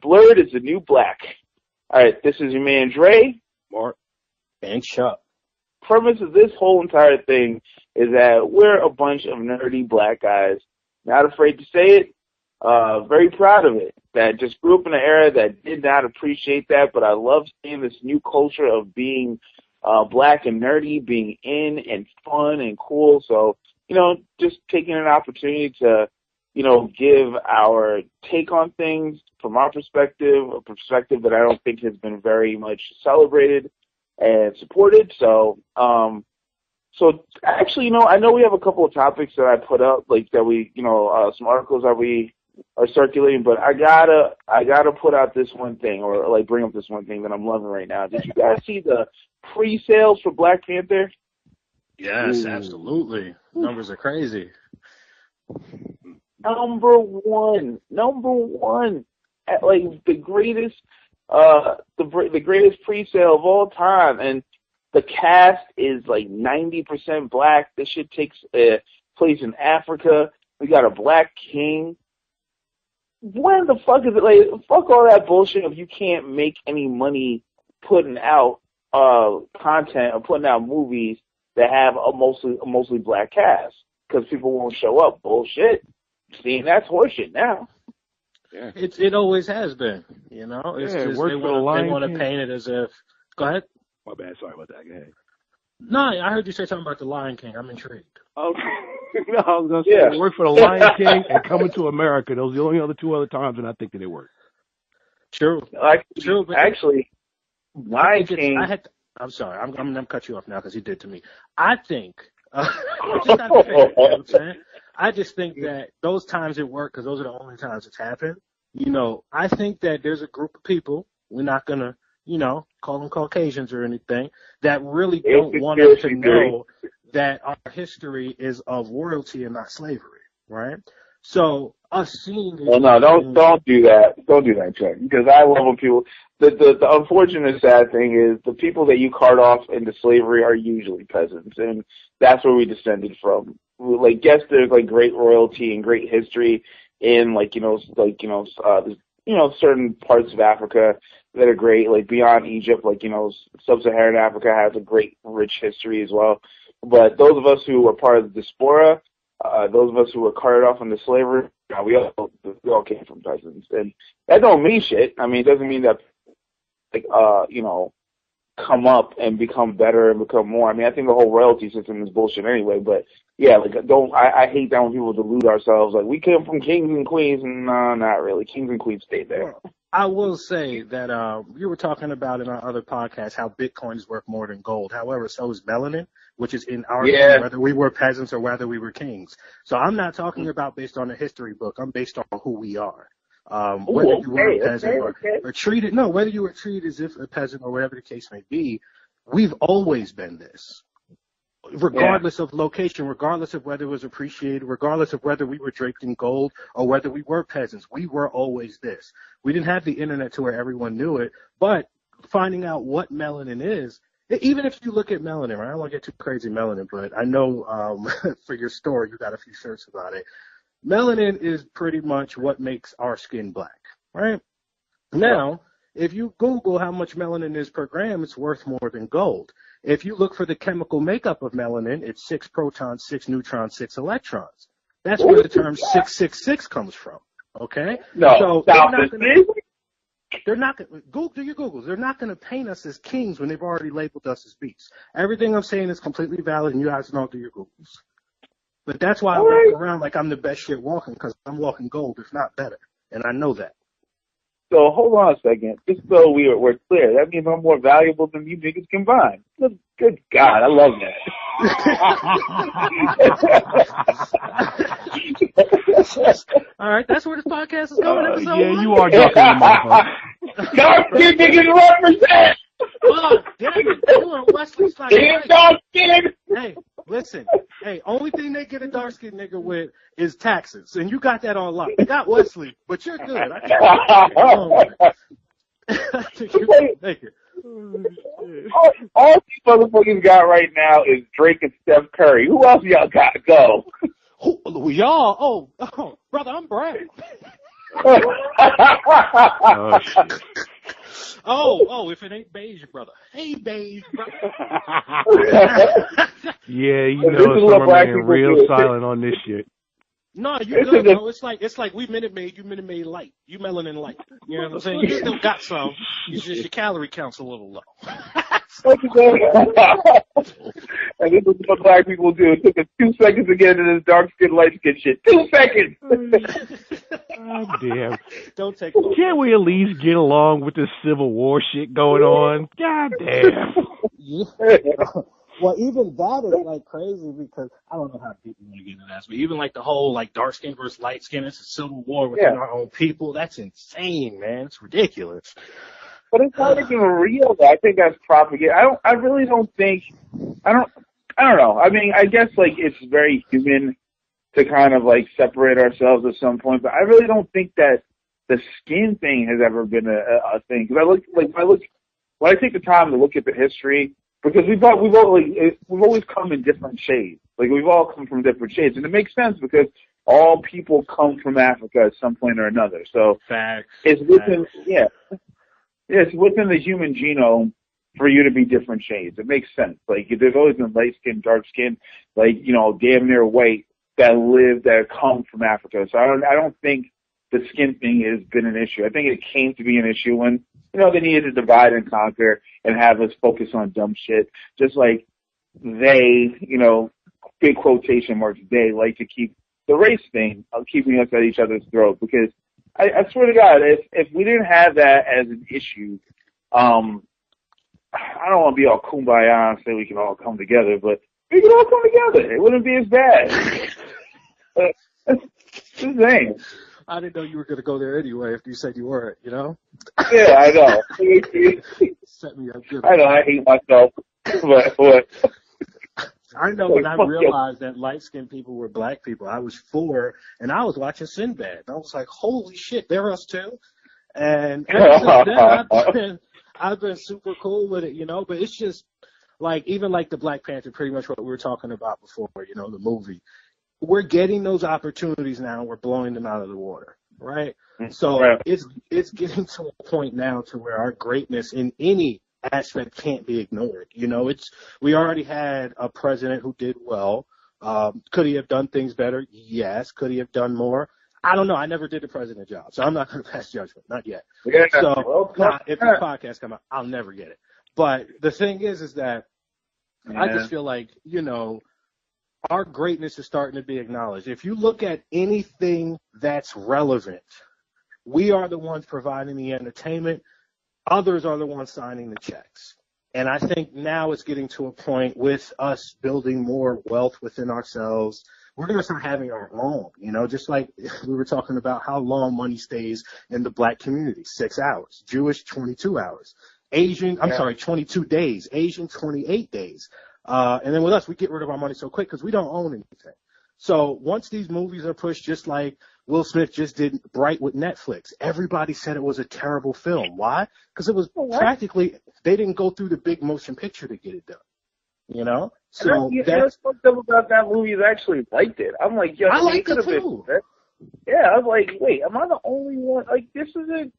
Blerd is the new black. All right, this is your man Dre. Mark. And Chuck. Premise of this whole entire thing is that we're a bunch of nerdy black guys, not afraid to say it, very proud of it, that just grew up in an era that did not appreciate that, but I love seeing this new culture of being black and nerdy, being in and fun and cool. So, just taking an opportunity to, give our take on things from our perspective, a perspective that I don't think has been very much celebrated and supported. So, actually, I know we have a couple of topics that I put up, like that we, some articles that we are circulating, but I gotta put out this one thing, or like bring up this one thing that I'm loving right now. Did you guys see the pre-sales for Black Panther? Yes, absolutely. Numbers are crazy. Number one, like the greatest pre-sale of all time, and the cast is like 90% black. This shit takes place in Africa. We got a black king. When the fuck is it? Like, fuck all that bullshit if you can't make any money putting out content or putting out movies that have a mostly black cast, because people won't show up. Bullshit. Seeing that's horseshit now. Yeah. It always has been, It's just they want to paint it as if. Go ahead. My bad. Sorry about that. Go ahead. No, I heard you say something about the Lion King. I'm intrigued. Okay. No, I was gonna say it worked for the Lion King and Coming to America. Those are the only two other times, and I think that it worked. True. True. But actually, Lion King. I'm sorry. I'm gonna cut you off now because he did to me. I think. Just not fair, you know what I'm saying? I just think that those times it worked because those are the only times it's happened. I think that there's a group of people, we're not going to, call them Caucasians or anything, that really don't want us to know that our history is of royalty and not slavery, right? So us seeing this. Well, no, don't do that. Don't do that, Chuck, because I love when people. The unfortunate sad thing is the people that you cart off into slavery are usually peasants, and that's where we descended from. Like, yes, there's like great royalty and great history in certain parts of Africa that are great, like beyond Egypt, sub-Saharan Africa has a great, rich history as well. But those of us who were part of the diaspora, those of us who were carted off into slavery, we all came from peasants, and that don't mean shit. I mean, it doesn't mean that come up and become better and become more. I mean, I think the whole royalty system is bullshit anyway, but yeah, I hate that when people delude ourselves, like, we came from kings and queens, and no, not really. Kings and queens stayed there. I will say that you were talking about in our other podcast how Bitcoin is worth more than gold. However, so is melanin, which is in our opinion, whether we were peasants or whether we were kings. So I'm not talking about based on a history book. I'm based on who we are. Whether you were a peasant or treated, whether you were treated as if a peasant or whatever the case may be, we've always been this. Regardless of location, regardless of whether it was appreciated, regardless of whether we were draped in gold or whether we were peasants, we were always this. We didn't have the internet to where everyone knew it, but finding out what melanin is, even if you look at melanin, right? I don't want to get too crazy melanin, but I know for your story you got a few shirts about it. Melanin is pretty much what makes our skin black, right? Now, if you Google how much melanin is per gram, it's worth more than gold. If you look for the chemical makeup of melanin, it's 6 protons, 6 neutrons, 6 electrons. That's where the term 666 comes from, okay? No, so they're not going to, do your Googles. They're not going to paint us as kings when they've already labeled us as beasts. Everything I'm saying is completely valid, and you guys don't do your Googles. But that's why I walk around like I'm the best shit walking, because I'm walking gold, if not better. And I know that. So hold on a second. Just so we're clear, that means I'm more valuable than you niggas combined. Good God, I love that. All right, that's where this podcast is going. Yeah, you are talking about motherfucker. Dark skin niggas represent. Oh, damn it. You and Wesley's like, dark skin. Hey, listen. Hey, only thing they get a dark skinned nigga with is taxes, and you got that on lock. You got Wesley, but you're good. Thank you. All these motherfuckers got right now is Drake and Steph Curry. Who else y'all got to go? Y'all? Oh, brother, I'm Brad. Oh shit. Oh, if it ain't beige, brother. Hey, beige, brother. Yeah, you know, some are being real silent on this shit. No, you good, bro. It's like we Minute Maid, you Minute Maid light. You melanin light. You know what I'm saying? You still got some. It's just your calorie count's a little low. And this is what black people do. It took us 2 seconds to get into this dark skin, light skin shit. 2 seconds! God damn. Don't take Can't we at least get along with this Civil War shit going on? God damn. Yeah. Well, even that is like crazy because I don't know how deep you want to get into that, but even like the whole like dark skin versus light skin, it's a civil war within our own people. That's insane, man. It's ridiculous. But it's not even real. I think that's propaganda. I really don't think. I don't know. I mean, I guess like it's very human to kind of like separate ourselves at some point, but I really don't think that the skin thing has ever been a thing. Because when I take the time to look at the history. Because we've always come in different shades. Like we've all come from different shades, and it makes sense because all people come from Africa at some point or another. So it's within it's within the human genome for you to be different shades. It makes sense. Like there's always been light skin, dark skin, like damn near white that come from Africa. So I don't think the skin thing has been an issue. I think it came to be an issue when they needed to divide and conquer and have us focus on dumb shit. Just like they, big quotation marks, they like to keep the race thing of keeping us at each other's throat. Because I swear to God, if we didn't have that as an issue, I don't want to be all kumbaya and say we can all come together, but we can all come together. It wouldn't be as bad. Just saying. I didn't know you were going to go there anyway if you said you weren't, Yeah, I know. Set me up good. I know, I hate myself. But. I know when I realized that light-skinned people were black people, I was 4, and I was watching Sinbad. I was like, holy shit, they're us too. And ever since then, I've been super cool with it, but it's just like, even like the Black Panther, pretty much what we were talking about before, the movie. We're getting those opportunities now, and we're blowing them out of the water, right? So it's getting to a point now to where our greatness in any aspect can't be ignored. We already had a president who did well. Could he have done things better? Yes. Could he have done more? I don't know. I never did the president job, so I'm not going to pass judgment. Not yet. Yeah, if the podcast come out, I'll never get it. But the thing is that I just feel like, our greatness is starting to be acknowledged. If you look at anything that's relevant, we are the ones providing the entertainment. Others are the ones signing the checks. And I think now it's getting to a point with us building more wealth within ourselves. We're going to start having our own, just like we were talking about how long money stays in the black community, 6 hours, Jewish 22 hours, 22 days, Asian 28 days. And then with us, we get rid of our money so quick because we don't own anything. So once these movies are pushed, just like Will Smith just did Bright with Netflix, everybody said it was a terrible film. Why? Because it was practically, they didn't go through the big motion picture to get it done. So that's fucked up about that movie is I actually liked it. I'm like, I liked it too. Yeah, I was like, wait, am I the only one? Like, this isn't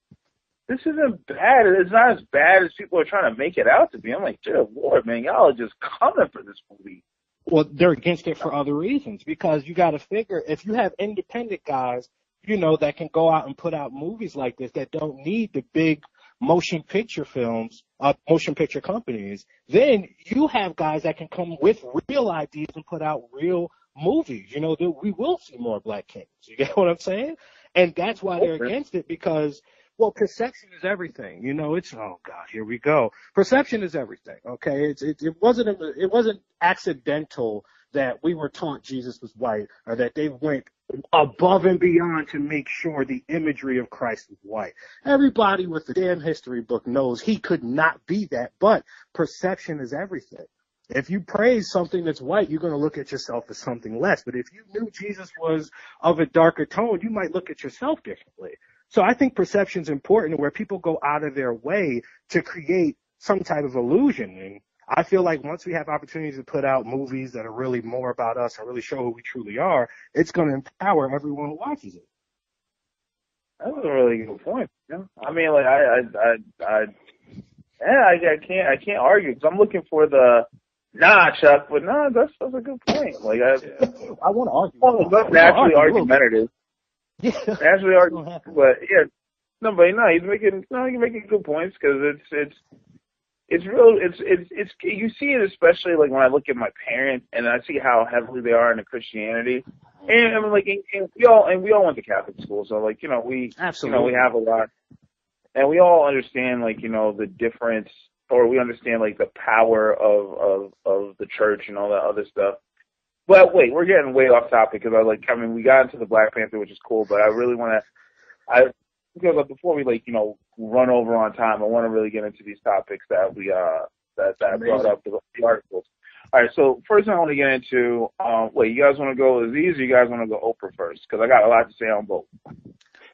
bad. It's not as bad as people are trying to make it out to be. I'm like, dear Lord, man, y'all are just coming for this movie. Well, they're against it for other reasons because you got to figure if you have independent guys, that can go out and put out movies like this that don't need the big motion picture films, motion picture companies, then you have guys that can come with real ideas and put out real movies. That we will see more Black Kings. You get what I'm saying? And that's why they're against it because, well, perception is everything. Oh God, here we go. Perception is everything. Okay, it wasn't accidental that we were taught Jesus was white, or that they went above and beyond to make sure the imagery of Christ was white. Everybody with the damn history book knows he could not be that. But perception is everything. If you praise something that's white, you're going to look at yourself as something less. But if you knew Jesus was of a darker tone, you might look at yourself differently. So I think perception is important where people go out of their way to create some type of illusion. And I feel like once we have opportunities to put out movies that are really more about us and really show who we truly are, it's going to empower everyone who watches it. That's a really good point. Yeah. I mean, like I can't argue because I'm looking for the Chuck, but that's a good point. Like I want to argue. Well, naturally argumentative. Yeah. Naturally argumentative, but yeah, he's making good points because it's real. It's you see it especially like when I look at my parents and I see how heavily they are into Christianity. And I mean, like, and we all went to Catholic school, so like, we absolutely, we have a lot, and we all understand like, the difference, or we understand like the power of the church and all that other stuff. But wait, we're getting way off topic because we got into the Black Panther, which is cool, but I really want to, because before we run over on time, I want to really get into these topics that we that brought up the articles. All right, so first thing I want to get into, you guys want to go Aziz or you guys want to go Oprah first? Because I got a lot to say on both.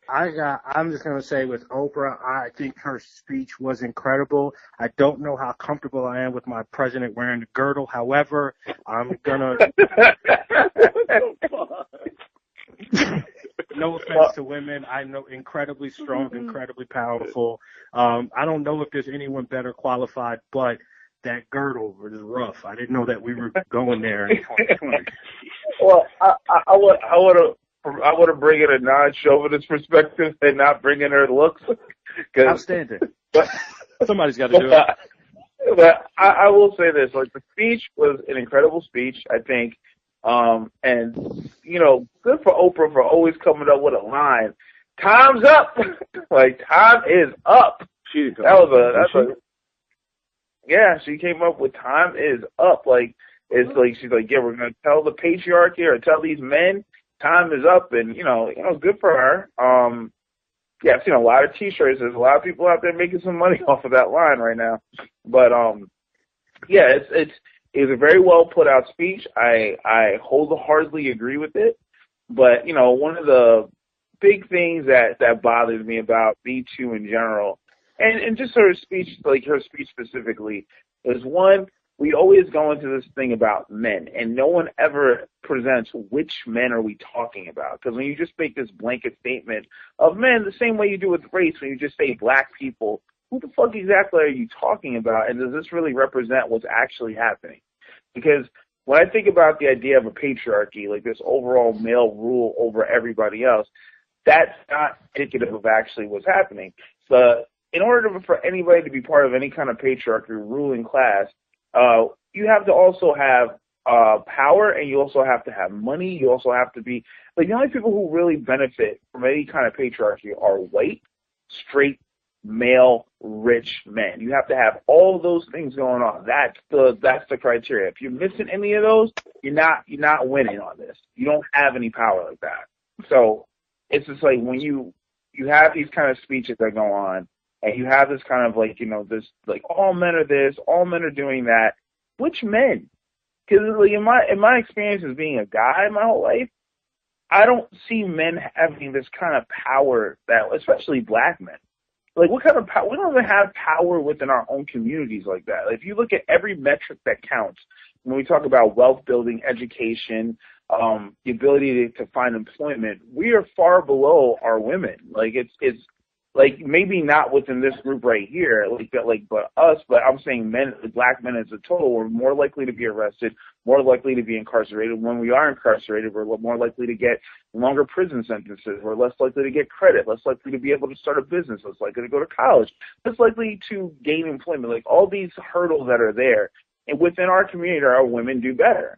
I'm just going to say with Oprah, I think her speech was incredible. I don't know how comfortable I am with my president wearing the girdle. However, I'm going to... No offense to women. I know incredibly strong, incredibly powerful. I don't know if there's anyone better qualified, but that girdle was rough. I didn't know that we were going there in 2020. Well, I want to bring in a non-chauvinist perspective and not bring in her looks. Outstanding. But somebody's got to do it. But I will say this: like the speech was an incredible speech, I think, and good for Oprah for always coming up with a line. Time's up. Like time is up. Yeah, she came up with time is up. Like, it's like, she's like, yeah, we're going to tell the patriarchy or tell these men time is up. And, good for her. Yeah, I've seen a lot of t-shirts. There's a lot of people out there making some money off of that line right now. But, yeah, it's a very well put out speech. I wholeheartedly agree with it. But, one of the big things that bothers me about Me Too in general, and just her speech, like her speech specifically, is one, we always go into this thing about men, and no one ever presents which men are we talking about. Because when you just make this blanket statement of men, the same way you do with race, when you just say black people, who the fuck exactly are you talking about? And does this really represent what's actually happening? Because when I think about the idea of a patriarchy, like this overall male rule over everybody else, that's not indicative of actually what's happening. In order for anybody to be part of any kind of patriarchy ruling class, you have to also have power, and you also have to have money. You also have to be like the only people who really benefit from any kind of patriarchy are white, straight, male, rich men. You have to have all those things going on. That's the criteria. If you're missing any of those, you're not winning on this. You don't have any power like that. So it's just like when you have these kind of speeches that go on, and you have this kind of like, this, like, all men are this, all men are doing that. Which men? Because like, in my experience as being a guy my whole life, I don't see men having this kind of power that, especially black men. Like, what kind of power? We don't even have power within our own communities like that. Like, if you look at every metric that counts, when we talk about wealth building, education, the ability to find employment, we are far below our women. Like, it's like maybe not within this group right here, but us. But I'm saying men, black men as a total, we're more likely to be arrested, more likely to be incarcerated. When we are incarcerated, we're more likely to get longer prison sentences. We're less likely to get credit, less likely to be able to start a business, less likely to go to college, less likely to gain employment. Like all these hurdles that are there, and within our community, our women do better.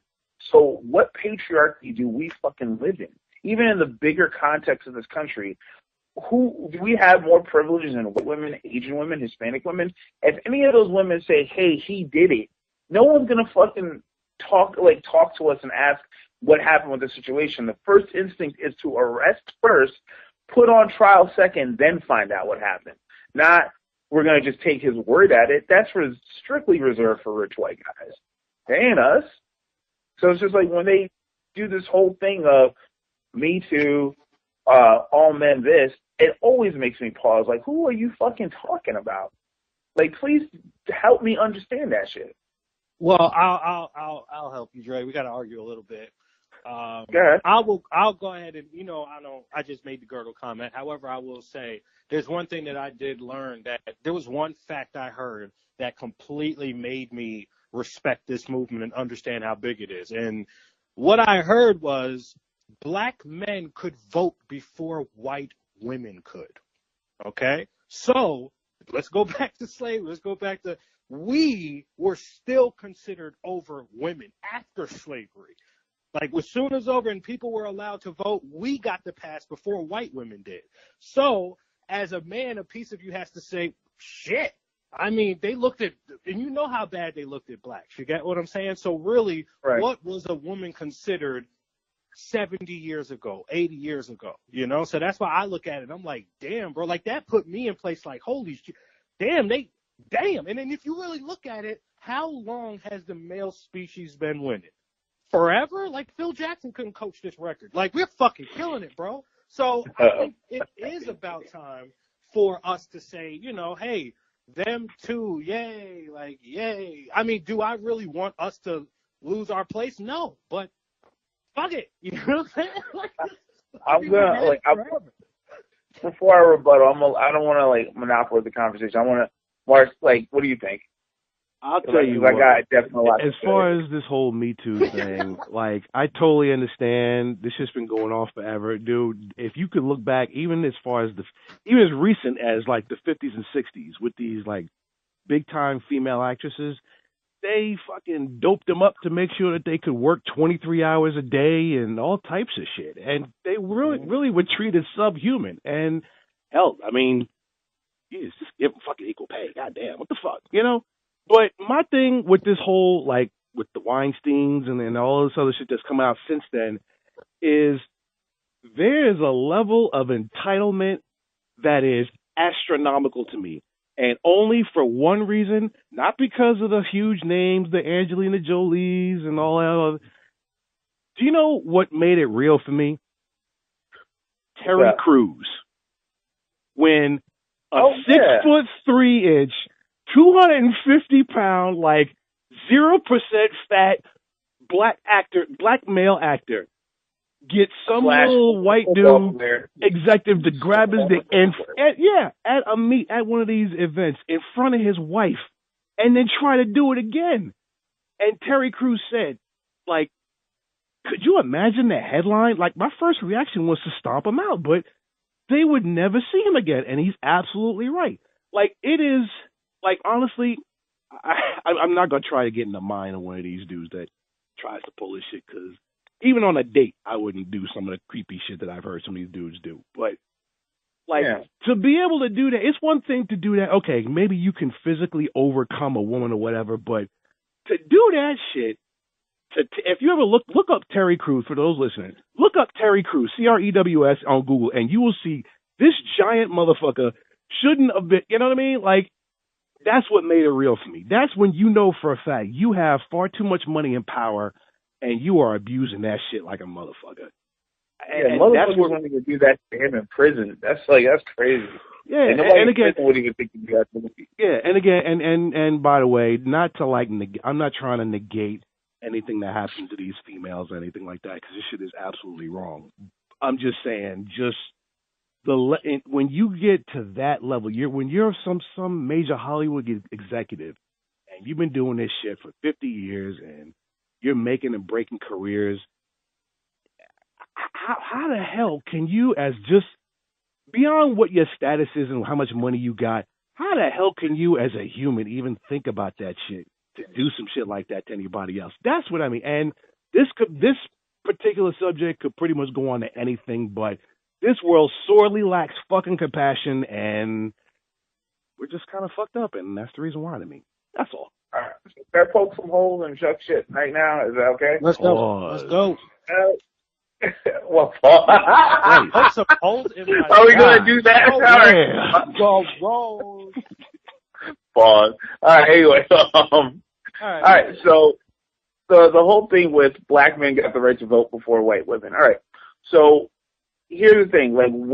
So what patriarchy do we fucking live in? Even in the bigger context of this country, who do we have more privileges than white women, Asian women, Hispanic women? If any of those women say, "Hey, he did it," no one's gonna fucking talk to us and ask what happened with the situation. The first instinct is to arrest first, put on trial second, then find out what happened. Not we're gonna just take his word at it. That's strictly reserved for rich white guys. They ain't us. So it's just like when they do this whole thing of Me Too, all men this, it always makes me pause. Like, who are you fucking talking about? Like, please help me understand that shit. Well, I'll help you, Dre. We got to argue a little bit. I'll go ahead and, I just made the girdle comment. However, I will say there's one thing that I did learn, that there was one fact I heard that completely made me respect this movement and understand how big it is. And what I heard was black men could vote before white women could. Okay? So let's go back to slavery. Let's go back to, we were still considered over women after slavery. Like, as soon as over and people were allowed to vote, we got the pass before white women did. So, as a man, a piece of you has to say, shit. I mean, they looked at, and you know how bad they looked at blacks. You get what I'm saying? So, really, What was a woman considered 70 years ago, 80 years ago? So that's why I look at it. I'm like, damn, bro. Like, that put me in place like, holy shit. Damn. And then if you really look at it, how long has the male species been winning? Forever? Like, Phil Jackson couldn't coach this record. Like, we're fucking killing it, bro. So I think it is about time for us to say, hey, them too, yay, like, yay. I mean, do I really want us to lose our place? No, but fuck it. You know what I'm saying? Before I rebuttal, I don't want to, monopolize the conversation. I want to, Mark, what do you think? I'll tell you what, as far as this whole Me Too thing, I totally understand. This shit's been going on forever. Dude, if you could look back, even as far as even as recent as, the 50s and 60s with these, big-time female actresses, they fucking doped them up to make sure that they could work 23 hours a day and all types of shit. And they really were treated subhuman. And, hell, I mean, just give them fucking equal pay. Goddamn, what the fuck, But my thing with this whole, with the Weinsteins and all this other shit that's come out since then is there is a level of entitlement that is astronomical to me. And only for one reason, not because of the huge names, the Angelina Jolies and all that other. Do you know what made it real for me? Terry Crews. When a 6'3" 250-pound, 0% fat black male actor gets some little white dude executive to grab his dick at one of these events in front of his wife and then try to do it again. And Terry Crews said, could you imagine the headline? My first reaction was to stomp him out, but they would never see him again. And he's absolutely right. It is... honestly, I'm not going to try to get in the mind of one of these dudes that tries to pull this shit, because even on a date, I wouldn't do some of the creepy shit that I've heard some of these dudes do. But, to be able to do that, it's one thing to do that. Okay, maybe you can physically overcome a woman or whatever, but to do that shit, if you ever look up Terry Crews, for those listening, look up Terry Crews, Crews on Google, and you will see this giant motherfucker shouldn't have been, you know what I mean? That's what made it real for me. That's when you know for a fact you have far too much money and power, and you are abusing that shit like a motherfucker. And motherfuckers wanting to do that to him in prison. That's crazy. Yeah, and again, would even think you got to. Yeah, and again, and by the way, not to I'm not trying to negate anything that happens to these females or anything like that, because this shit is absolutely wrong. I'm just saying, when you get to that level, when you're some major Hollywood executive, and you've been doing this shit for 50 years, and you're making and breaking careers, how the hell can you, as just beyond what your status is and how much money you got, how the hell can you as a human even think about that shit, to do some shit like that to anybody else? That's what I mean. And this particular subject could pretty much go on to anything, but this world sorely lacks fucking compassion, and we're just kind of fucked up, and that's the reason why to me. That's all. All right. Better poke some holes and chuck shit right now. Is that okay? Let's go. Let's go. Well, poke some holes in my Are we going to do that? Oh, all right. Roll. Pause. All right, anyway. All right, so the whole thing with black men got the right to vote before white women. All right, so here's the thing, when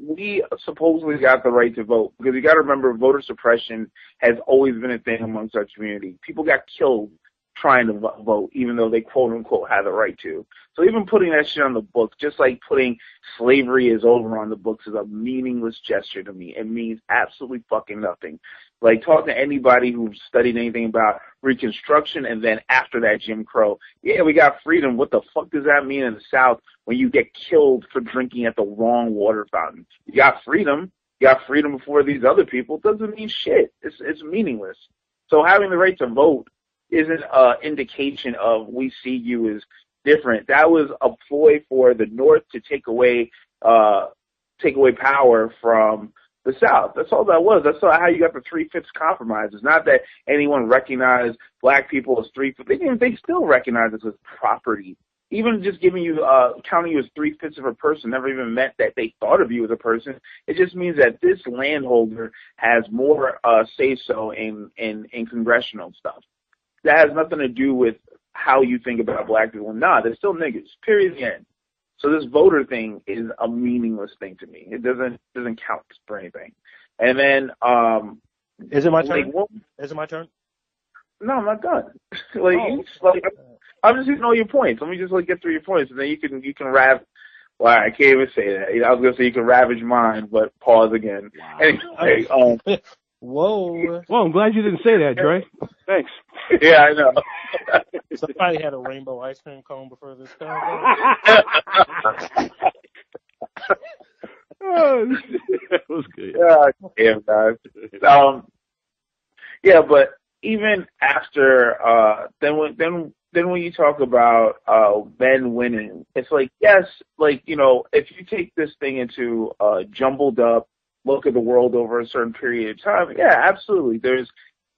we supposedly got the right to vote, because you got to remember, voter suppression has always been a thing amongst our community. People got killed trying to vote, even though they quote unquote have the right to. So even putting that shit on the books, just like putting slavery is over on the books, is a meaningless gesture to me. It means absolutely fucking nothing. Like, talk to anybody who's studied anything about Reconstruction and then after that Jim Crow. Yeah, we got freedom. What the fuck does that mean in the South when you get killed for drinking at the wrong water fountain? You got freedom. You got freedom before these other people. Doesn't mean shit. It's meaningless. So having the right to vote isn't an indication of we see you as different. That was a ploy for the North to take away power from the South. That's all that was. That's how you got the 3/5 compromise. It's not that anyone recognized black people as 3/5. They still recognize us as property. Even just giving you, counting you as 3/5 of a person never even meant that they thought of you as a person. It just means that this landholder has more say-so in congressional stuff. That has nothing to do with how you think about black people. Nah, they're still niggas. Period. The end. So this voter thing is a meaningless thing to me. It doesn't count for anything. And then, is it my turn? Is it my turn? No, I'm not done. I'm just hitting all your points. Let me just get through your points, and then you can well, I can't even say that. I was gonna say you can ravage mine, but pause again. Wow. Anyway, Whoa. Well, I'm glad you didn't say that, Dre. Thanks. Yeah, I know. Somebody had a rainbow ice cream cone before this time. Oh, that was good. Yeah, guys. Yeah, but even after then when you talk about men winning, it's like, yes, if you take this thing into jumbled up look at the world over a certain period of time, yeah, absolutely. There's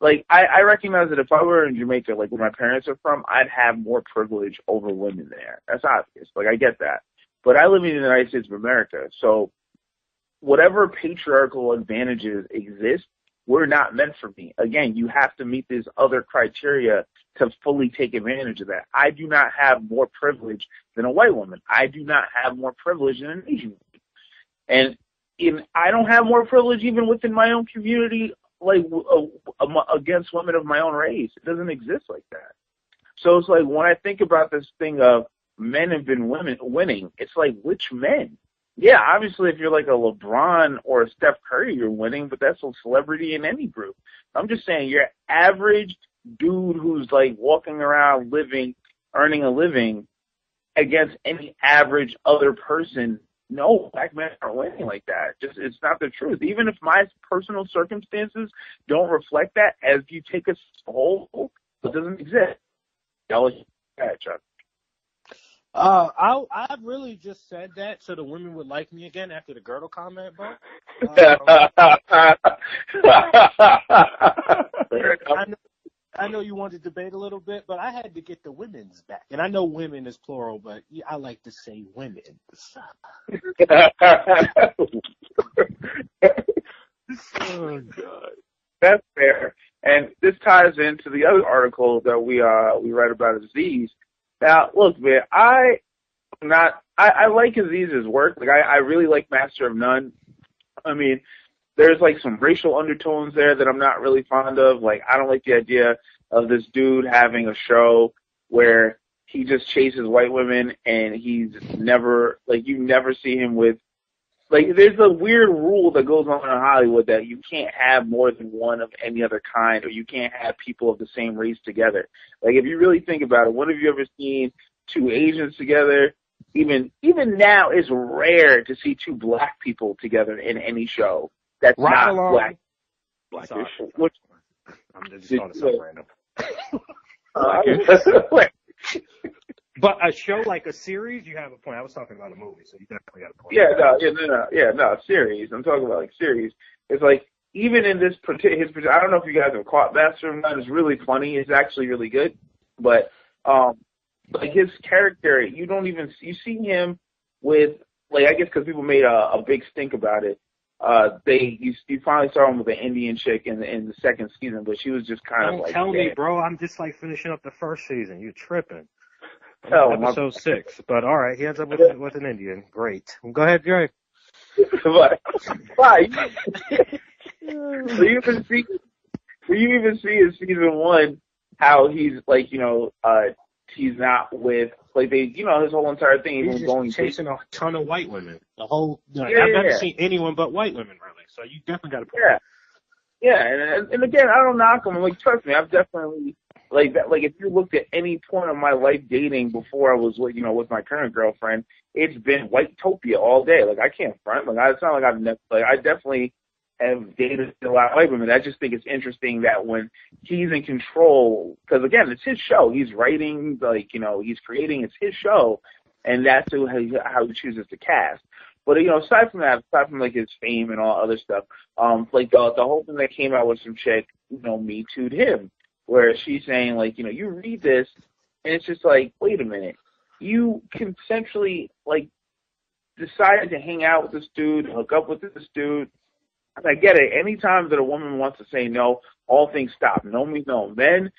I recognize that if I were in Jamaica, where my parents are from, I'd have more privilege over women there. That's obvious. I get that. But I live in the United States of America, so whatever patriarchal advantages exist were not meant for me. Again, you have to meet these other criteria to fully take advantage of that. I do not have more privilege than a white woman. I do not have more privilege than an Asian woman. And I don't have more privilege even within my own community, against women of my own race. It doesn't exist like that. So it's when I think about this thing of men have been winning, it's which men? Yeah, obviously if you're a LeBron or a Steph Curry, you're winning, but that's a celebrity in any group. I'm just saying your average dude who's walking around earning a living against any average other person, no, black men aren't winning like that. It's not the truth. Even if my personal circumstances don't reflect that, as you take a whole, it doesn't exist. Go ahead, Chuck. I really just said that so the women would like me again after the girdle comment, bro. I know you wanted to debate a little bit, but I had to get the women's back. And I know women is plural, but I like to say women. Oh, God. That's fair. And this ties into the other article that we read about Aziz. Now, look, man, I like Aziz's work. I really like Master of None. I mean, there's some racial undertones there that I'm not really fond of. I don't like the idea of this dude having a show where he just chases white women and he's never, you never see him with, there's a weird rule that goes on in Hollywood that you can't have more than one of any other kind, or you can't have people of the same race together. If you really think about it, when have you ever seen two Asians together? Even now, it's rare to see two black people together in any show. That's not black. Blackish. I'm just on something random. But a show like a series, you have a point. I was talking about a movie, so you definitely got a point. No, series. I'm talking about series. It's even in this I don't know if you guys have caught Master of None. It's really funny. It's actually really good, but his character, you see him with I guess because people made a big stink about it. You finally saw him with an Indian chick in the second season, but she was just kind of Don't tell me, bro. I'm just finishing up the first season. You're tripping. Episode 6, but all right, he ends up with an Indian. Great. Go ahead, Jerry. Why? You even see in season 1 how he's like, he's not with, like, they, his whole entire thing. He's just going chasing a ton of white women. The whole, I've never seen anyone but white women, really. So you definitely got to put and again, I don't knock him. I'm like, trust me, I've definitely, like, that. Like, if you looked at any point of my life dating before I was, with my current girlfriend, it's been white-topia all day. Like, I can't front. Like, it's not like I've never, like, I definitely have dated a lot of white women. I just think it's interesting that when he's in control, because again, it's his show. He's writing, like, he's creating. It's his show, and that's how he chooses to cast. But aside from that, aside from like his fame and all other stuff, like the whole thing that came out with some chick, Me Too'd him, where she's saying like, you read this, and it's just like, wait a minute, you consensually like decided to hang out with this dude, hook up with this dude. I get it. Anytime that a woman wants to say no, all things stop. No means no. Men,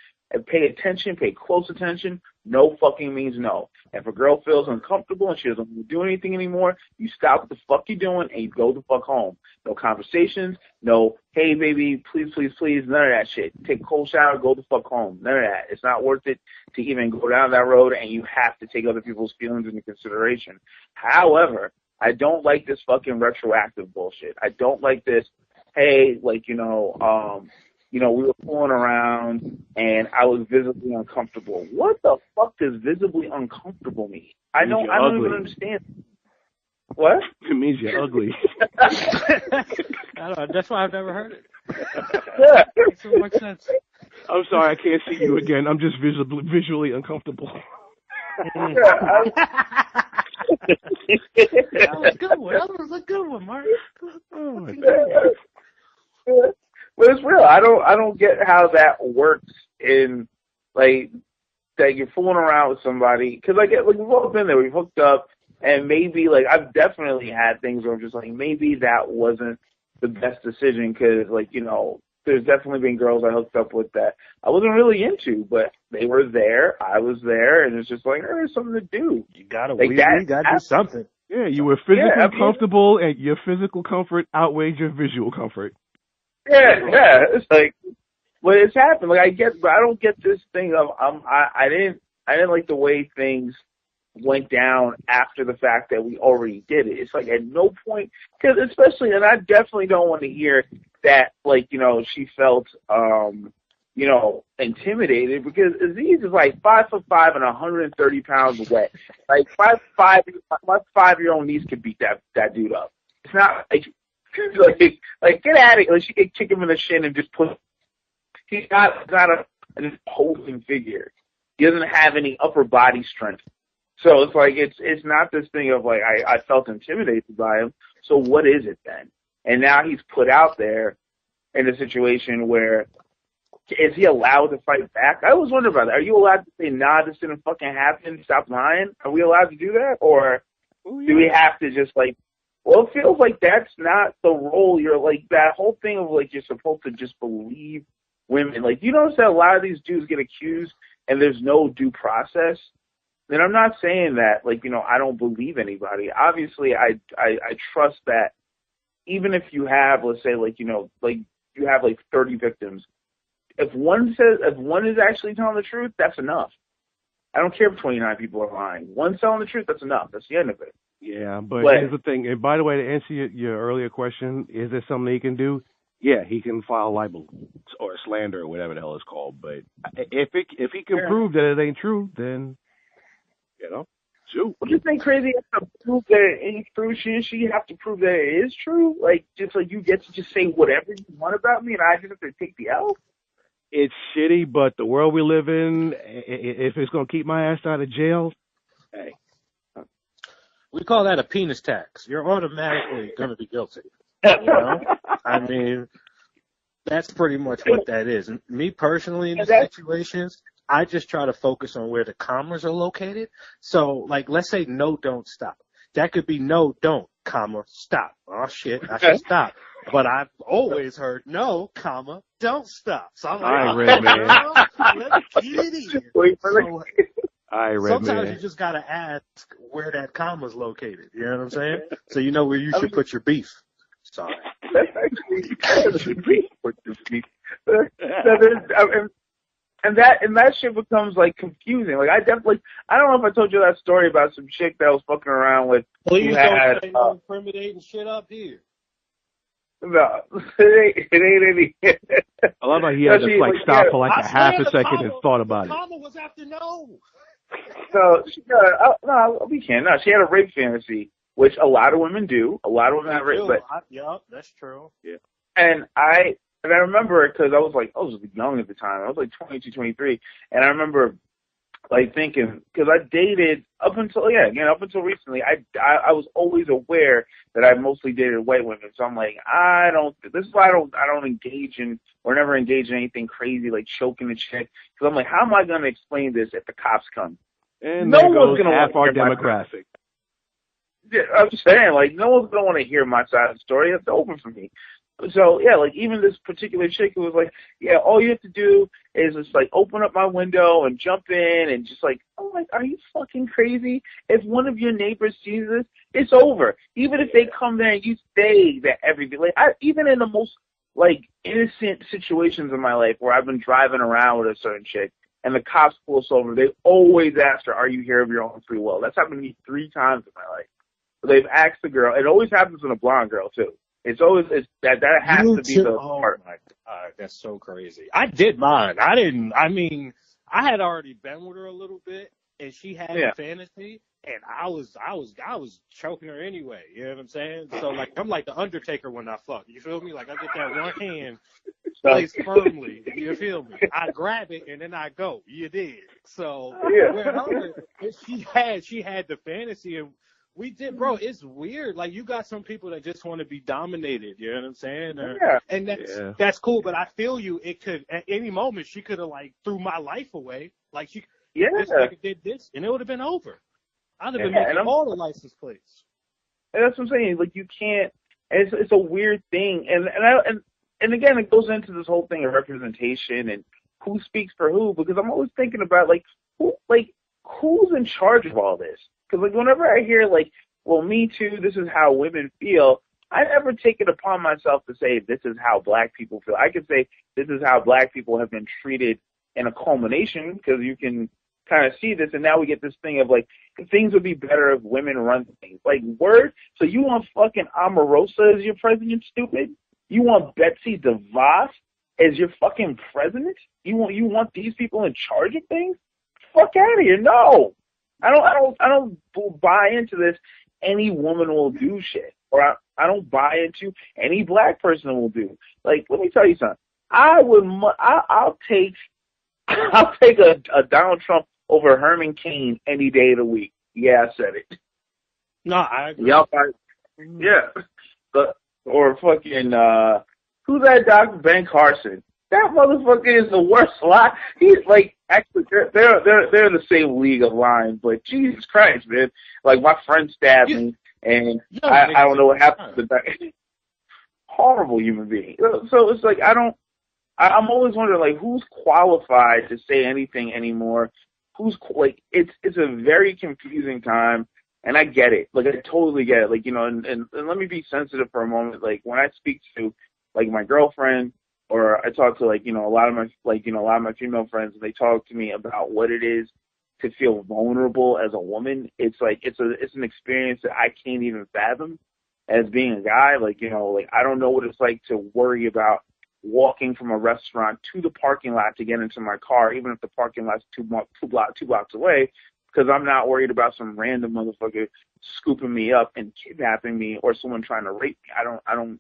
pay attention, pay close attention. No fucking means no. If a girl feels uncomfortable and she doesn't want to do anything anymore, you stop what the fuck you're doing and you go the fuck home. No conversations, no, hey baby, please, please, please, none of that shit. Take a cold shower, go the fuck home. None of that. It's not worth it to even go down that road, and you have to take other people's feelings into consideration. However, I don't like this fucking retroactive bullshit. I don't like this, hey, like, we were fooling around and I was visibly uncomfortable. What the fuck does visibly uncomfortable mean? I don't even understand. What? It means you're ugly. I don't know. That's why I've never heard it. Yeah. Makes so much sense. I'm sorry, I can't see you again. I'm just visually uncomfortable. That was a good one. That was a good one, Mark. Oh my God. But it's real. I don't get how that works in, like, that you're fooling around with somebody. Because, like, we've all been there. We've hooked up, and maybe, like, I've definitely had things where I'm just like, maybe that wasn't the best decision because, like, there's definitely been girls I hooked up with that I wasn't really into, but they were there, I was there, and it's just like, there's something to do. You gotta like you gotta do something. Yeah, you were physically comfortable, and your physical comfort outweighed your visual comfort. Yeah, it's like, but it's happened. Like but I don't get this thing of I didn't like the way things went down after the fact that we already did it. It's like at no point, because especially, and I definitely don't want to hear that, like, she felt, intimidated, because Aziz is like 5'5" and 130 pounds wet. Like my 5-year-old niece could beat that dude up. It's not like get at it. Like she could kick him in the shin and just put. He's not an imposing figure. He doesn't have any upper body strength. So it's like it's not this thing of like I felt intimidated by him. So what is it then? And now he's put out there in a situation where is he allowed to fight back? I always wonder about that. Are you allowed to say, nah, this didn't fucking happen, stop lying? Are we allowed to do that? Or do we have to just like, well, it feels like that's not the role. You're like, that whole thing of like, you're supposed to just believe women. Like, you notice that a lot of these dudes get accused and there's no due process. And I'm not saying that, like, I don't believe anybody. Obviously, I trust that even if you have, let's say, like, like you have like 30 victims, if one is actually telling the truth, that's enough. I don't care if 29 people are lying. One's telling the truth, that's enough. That's the end of it. Yeah, but here's the thing. And by the way, to answer your earlier question, is there something he can do? Yeah, he can file libel or slander or whatever the hell it's called. But if he can prove that it ain't true, then, shoot. What do you think crazy has to prove that it ain't true? Shouldn't she have to prove that it is true? Like, just like you get to just say whatever you want about me and I just have to take the L? It's shitty, but the world we live in, if it's going to keep my ass out of jail, hey. We call that a penis tax. You're automatically going to be guilty. I mean, that's pretty much what that is. And me personally, in these situations, I just try to focus on where the commas are located. So, like, let's say no, don't stop. That could be no, don't, comma, stop. Oh, shit, I should stop. But I've always heard no, comma, don't stop. So I'm like, let me get it in. Sometimes you just got to ask where that comma's located. You know what I'm saying? So you know where you should put your beef. Sorry. That's actually that shit becomes like confusing. Like I don't know if I told you that story about some chick that I was fucking around with. Please don't say no incriminating shit up here. No, it ain't any. I love how he had to stop for like a half a second and thought about it. Mama was after no. So she got we can't. No, she had a rape fantasy, which a lot of women do. A lot of women have rape, but yeah, that's true. Yeah. And I remember it because I was young at the time. I was like 22, 23, and I remember like thinking, because I dated up until recently, I was always aware that I mostly dated white women. So I'm like, this is why I don't engage in, or never engage in anything crazy like choking the chick. Because I'm like, how am I going to explain this if the cops come? And no one's going to half our demographic. Yeah, I'm just saying, like, no one's going to want to hear my side of the story. It's over for me. So, yeah, like, even this particular chick who was like, yeah, all you have to do is just, like, open up my window and jump in and just, like, I'm like, are you fucking crazy? If one of your neighbors sees this, it's over. Even if they come there and you say that everything, like, even in the most, like, innocent situations in my life where I've been driving around with a certain chick and the cops pull us over, they always ask her, are you here of your own free will? That's happened to me 3 times in my life. They've asked the girl. It always happens with a blonde girl, too. That has to be the part. Oh my God, that's so crazy. I did mine. I had already been with her a little bit, and she had a fantasy, and I was choking her anyway. You know what I'm saying? So like, I'm like the Undertaker when I fuck. You feel me? Like I get that one hand placed firmly. You feel me? I grab it and then I go. You did. So she had the fantasy and. We did, bro. It's weird. Like, you got some people that just want to be dominated. You know what I'm saying? And that's cool. But I feel you. It could, at any moment, she could have, like, threw my life away. Like, this nigga did this, and it would have been over. I'd have been making all the license plates. And that's what I'm saying. Like, you can't, it's a weird thing. And again, it goes into this whole thing of representation and who speaks for who, because I'm always thinking about, like, who's in charge of all this? Because, like, whenever I hear, like, well, me too, this is how women feel, I never take it upon myself to say this is how black people feel. I could say this is how black people have been treated in a culmination, because you can kind of see this, and now we get this thing of, like, things would be better if women run things. Like, word? So you want fucking Omarosa as your president, stupid? You want Betsy DeVos as your fucking president? You want these people in charge of things? Fuck out of here. No. I don't buy into this. Any woman will do shit, or I don't buy into any black person will do. Like, let me tell you something. I'll take a Donald Trump over Herman Cain any day of the week. Yeah, I said it. No, I agree. Or fucking who's that Dr. Ben Carson? That motherfucker is the worst lie. He's like, actually, they're in the same league of lying, but Jesus Christ, man. Like, my friend stabbed me, and I don't know what happened to that. Horrible human being. So it's like, I'm always wondering, like, who's qualified to say anything anymore? It's a very confusing time, and I get it. Like, I totally get it. Like, you know, and let me be sensitive for a moment. Like, when I speak to, like, my girlfriend, or I talk to, like, you know, a lot of my female friends, and they talk to me about what it is to feel vulnerable as a woman. It's like, it's an experience that I can't even fathom as being a guy. Like, you know, like, I don't know what it's like to worry about walking from a restaurant to the parking lot to get into my car, even if the parking lot's two blocks away, because I'm not worried about some random motherfucker scooping me up and kidnapping me, or someone trying to rape me. I don't.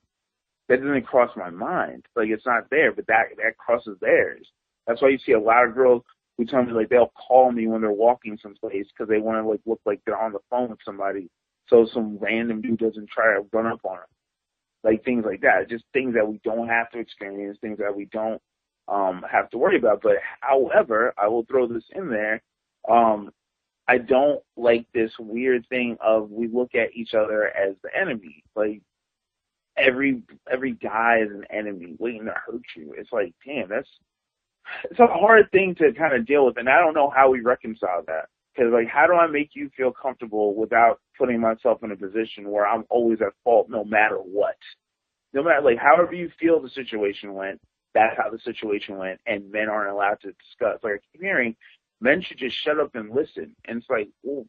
That doesn't cross my mind. Like, it's not there, but that crosses theirs. That's why you see a lot of girls who tell me, like, they'll call me when they're walking someplace because they want to, like, look like they're on the phone with somebody, so some random dude doesn't try to run up on them. Like, things like that. Just things that we don't have to experience, things that we don't have to worry about. But, however, I will throw this in there. I don't like this weird thing of we look at each other as the enemy. Like, every guy is an enemy waiting to hurt you. It's like, damn, it's a hard thing to kind of deal with, and I don't know how we reconcile that. Because, like, how do I make you feel comfortable without putting myself in a position where I'm always at fault no matter what? No matter, like, however you feel the situation went, that's how the situation went, and men aren't allowed to discuss. Like I keep hearing, men should just shut up and listen. And it's like, well,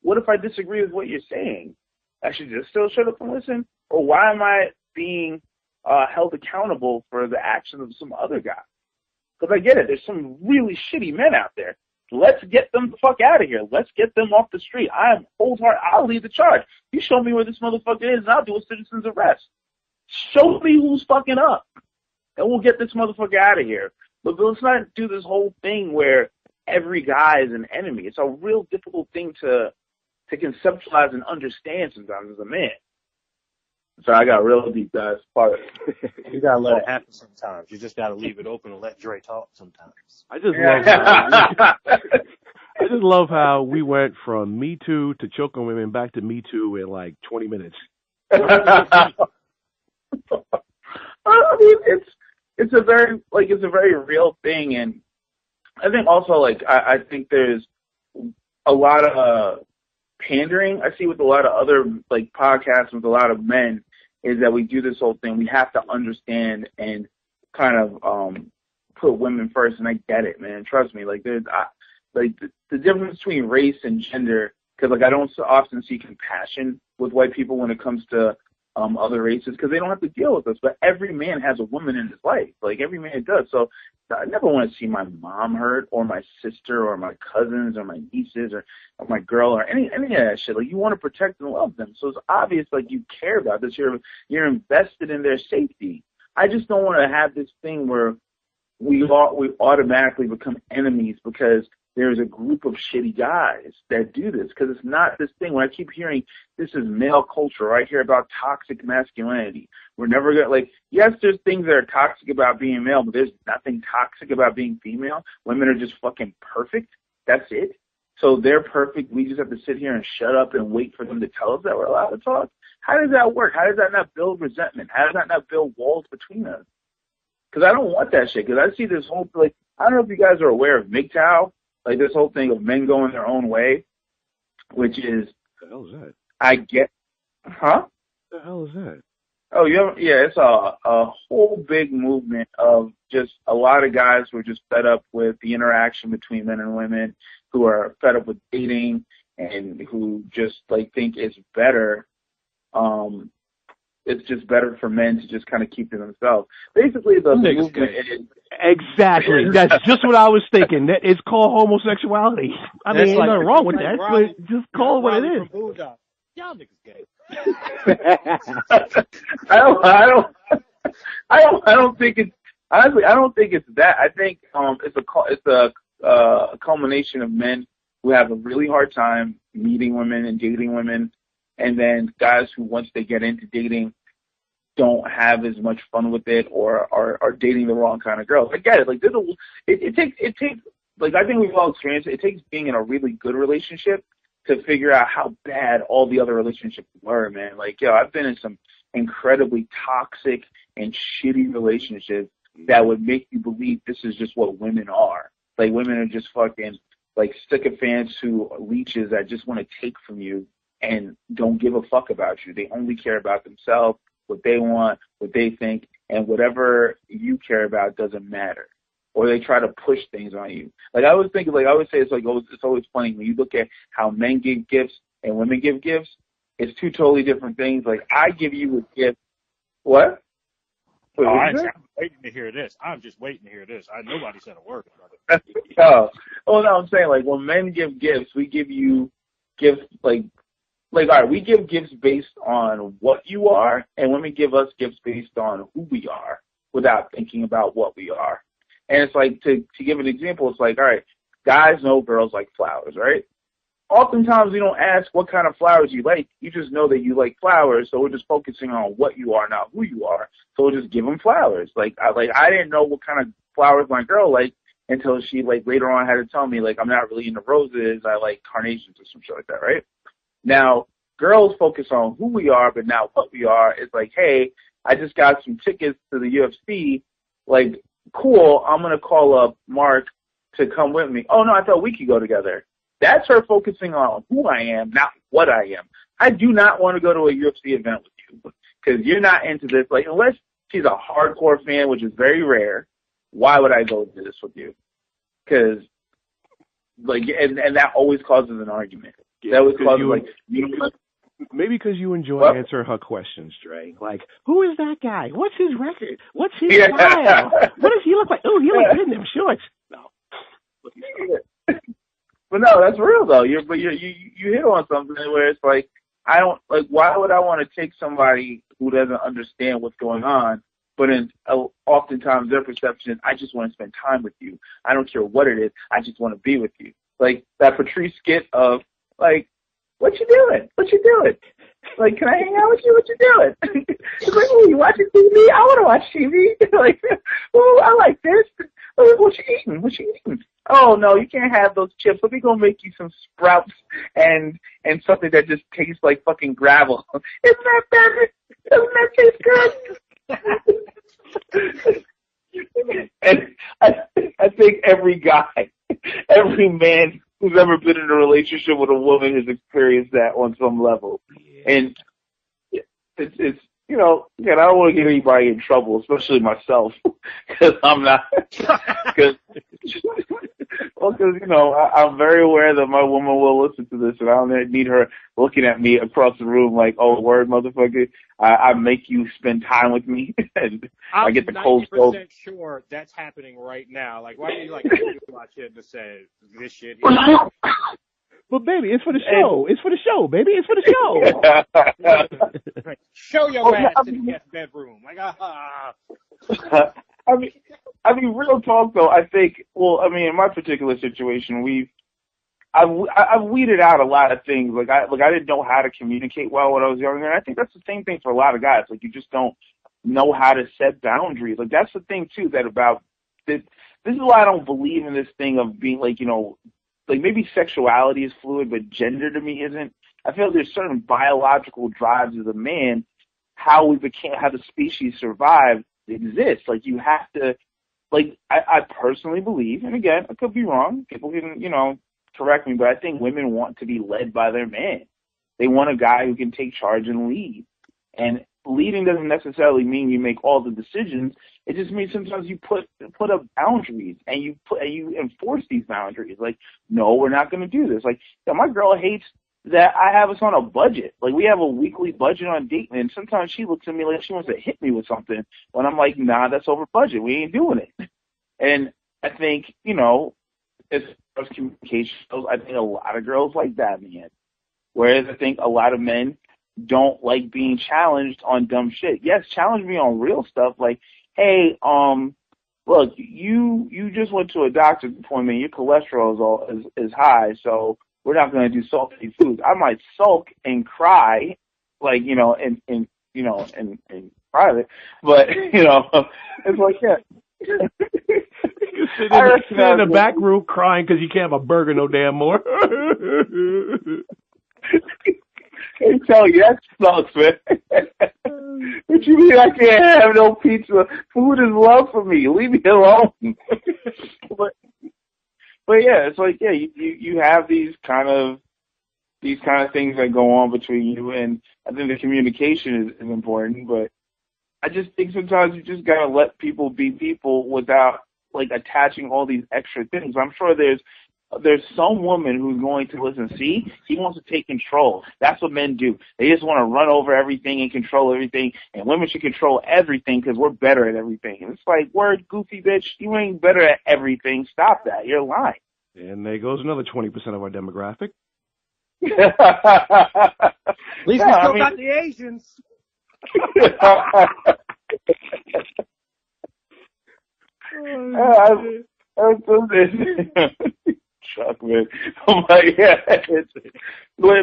what if I disagree with what you're saying? I should just still shut up and listen? Or why am I being held accountable for the actions of some other guy? Because I get it. There's some really shitty men out there. Let's get them the fuck out of here. Let's get them off the street. I am wholehearted. I'll lead the charge. You show me where this motherfucker is, and I'll do a citizen's arrest. Show me who's fucking up, and we'll get this motherfucker out of here. But let's not do this whole thing where every guy is an enemy. It's a real difficult thing to conceptualize and understand sometimes as a man. So I got real deep, guys. Part You gotta let it happen sometimes. You just gotta leave it open and let Dre talk sometimes. I just love how we went from Me Too to choking women back to Me Too in like 20 minutes. I mean, it's a very real thing, and I think also like I think there's a lot of pandering I see with a lot of other like podcasts with a lot of men, is that we do this whole thing. We have to understand and kind of put women first, and I get it, man. Trust me. Like there's the difference between race and gender, because like I don't so often see compassion with white people when it comes to other races, because they don't have to deal with us. But every man has a woman in his life. Like every man does. So I never want to see my mom hurt, or my sister, or my cousins, or my nieces, or my girl, or any of that shit. Like you want to protect and love them. So it's obvious like you care about this. You're invested in their safety. I just don't want to have this thing where we automatically become enemies because there's a group of shitty guys that do this, because it's not this thing. When I keep hearing this is male culture, I hear about toxic masculinity. We're never going to, like, yes, there's things that are toxic about being male, but there's nothing toxic about being female. Women are just fucking perfect. That's it. So they're perfect. We just have to sit here and shut up and wait for them to tell us that we're allowed to talk. How does that work? How does that not build resentment? How does that not build walls between us? Because I don't want that shit. Because I see this whole, like, I don't know if you guys are aware of MGTOW. Like this whole thing of men going their own way, which is, What the hell is that? I get, huh? What the hell is that? Oh, yeah, it's a whole big movement of just a lot of guys who are just fed up with the interaction between men and women, who are fed up with dating, and who just like think it's better. It's just better for men to just kind of keep to themselves. Basically, the movement is... Exactly. That's just what I was thinking. It's called homosexuality. I mean, ain't nothing wrong with that, but just call it what it is. Y'all niggas gay. I don't think it's... Honestly, I don't think it's that. I think it's a culmination of men who have a really hard time meeting women and dating women, and then guys who, once they get into dating, don't have as much fun with it, or are dating the wrong kind of girls. I get it. Like, it takes, like, I think we've all experienced it. It takes being in a really good relationship to figure out how bad all the other relationships were, man. Like, yo, I've been in some incredibly toxic and shitty relationships that would make you believe this is just what women are. Like, women are just fucking, like, sycophants who leeches that just want to take from you and don't give a fuck about you. They only care about themselves, what they want, what they think, and whatever you care about doesn't matter. Or they try to push things on you. Like I always think, like I always say, it's always funny when you look at how men give gifts and women give gifts. It's two totally different things. Like I give you a gift. What? Wait, I'm waiting to hear this. I'm just waiting to hear this. Nobody said a word about it. No, I'm saying, like, when men give gifts, we give you gifts like, all right, we give gifts based on what you are, and women give us gifts based on who we are without thinking about what we are. And it's like, to give an example, it's like, all right, guys know girls like flowers, right? Oftentimes we don't ask what kind of flowers you like. You just know that you like flowers, so we're just focusing on what you are, not who you are. So we'll just give them flowers. I didn't know what kind of flowers my girl liked until she, like, later on had to tell me, like, I'm not really into roses. I like carnations or some shit like that, right? Now, girls focus on who we are, but not what we are. It's like, hey, I just got some tickets to the UFC. Like, cool, I'm going to call up Mark to come with me. Oh, no, I thought we could go together. That's her focusing on who I am, not what I am. I do not want to go to a UFC event with you because you're not into this. Like, unless she's a hardcore fan, which is very rare, why would I go do this with you? Because, like, and that always causes an argument. Yeah, that always causes, like, maybe because you enjoy answering her questions, Dre. Like, who is that guy? What's his record? What's his style? What does he look like? Oh, he looks good in them shorts. No. But no, that's real though. You hit on something where it's like, I don't, like, why would I want to take somebody who doesn't understand what's going on, but oftentimes their perception is, I just want to spend time with you. I don't care what it is. I just want to be with you. Like that Patrice skit of, like, what you doing? What you doing? Like, can I hang out with you? What you doing? It's like, oh, you watching TV? I want to watch TV. Like, oh, I like this. What you eating? What you eating? Oh, no, you can't have those chips. Let me go make you some sprouts and something that just tastes like fucking gravel. Isn't that better? Doesn't that taste good? And I think every guy, every man who's ever been in a relationship with a woman has experienced that on some level. And it's you know, again, I don't want to get anybody in trouble, especially myself, because I'm not, because, you know, I'm very aware that my woman will listen to this, and I don't need her looking at me across the room like, oh, word, motherfucker, I make you spend time with me, and I get the cold soul. I'm 90% sure that's happening right now. Like, why do you, like, watch it to say this shit? But baby, it's for the show. It's for the show, baby. It's for the show. Show your ass in the guest bedroom. Like, I mean, real talk though. I think. Well, I mean, in my particular situation, I've weeded out a lot of things. Like I didn't know how to communicate well when I was younger, and I think that's the same thing for a lot of guys. Like you just don't know how to set boundaries. Like that's the thing too. That about this is why I don't believe in this thing of being like, you know. Like, maybe sexuality is fluid, but gender to me isn't. I feel there's certain biological drives as a man, how the species survived exists. Like, you have to, like, I personally believe, and again, I could be wrong, people can, you know, correct me, but I think women want to be led by their man. They want a guy who can take charge and lead. And leading doesn't necessarily mean you make all the decisions. It just means sometimes you put up boundaries and you enforce these boundaries. Like, no, we're not going to do this. Like, my girl hates that I have us on a budget. Like, we have a weekly budget on dating, and sometimes she looks at me like she wants to hit me with something when I'm like, nah, that's over budget. We ain't doing it. And I think, you know, as far as communication goes, I think a lot of girls like that, man. Whereas I think a lot of men don't like being challenged on dumb shit. Yes, challenge me on real stuff like, hey, look, you just went to a doctor's appointment. Your cholesterol is high, so we're not going to do salty foods. I might sulk and cry, like, you know, in private, but you know, it's like, yeah. You sit in the back room crying because you can't have a burger no damn more. I tell you, that sucks, man. What you mean I can't have no pizza? Food is love for me. Leave me alone. but yeah, it's like, yeah, you have these kind of things that go on between you, and I think the communication is important, but I just think sometimes you just gotta let people be people without, like, attaching all these extra things. I'm sure there's some woman who's going to listen. See, he wants to take control. That's what men do. They just want to run over everything and control everything. And women should control everything because we're better at everything. And it's like, word, goofy bitch, you ain't better at everything. Stop that. You're lying. And there goes another 20% of our demographic. At least we still got the Asians. Chuck, man. Oh my God. But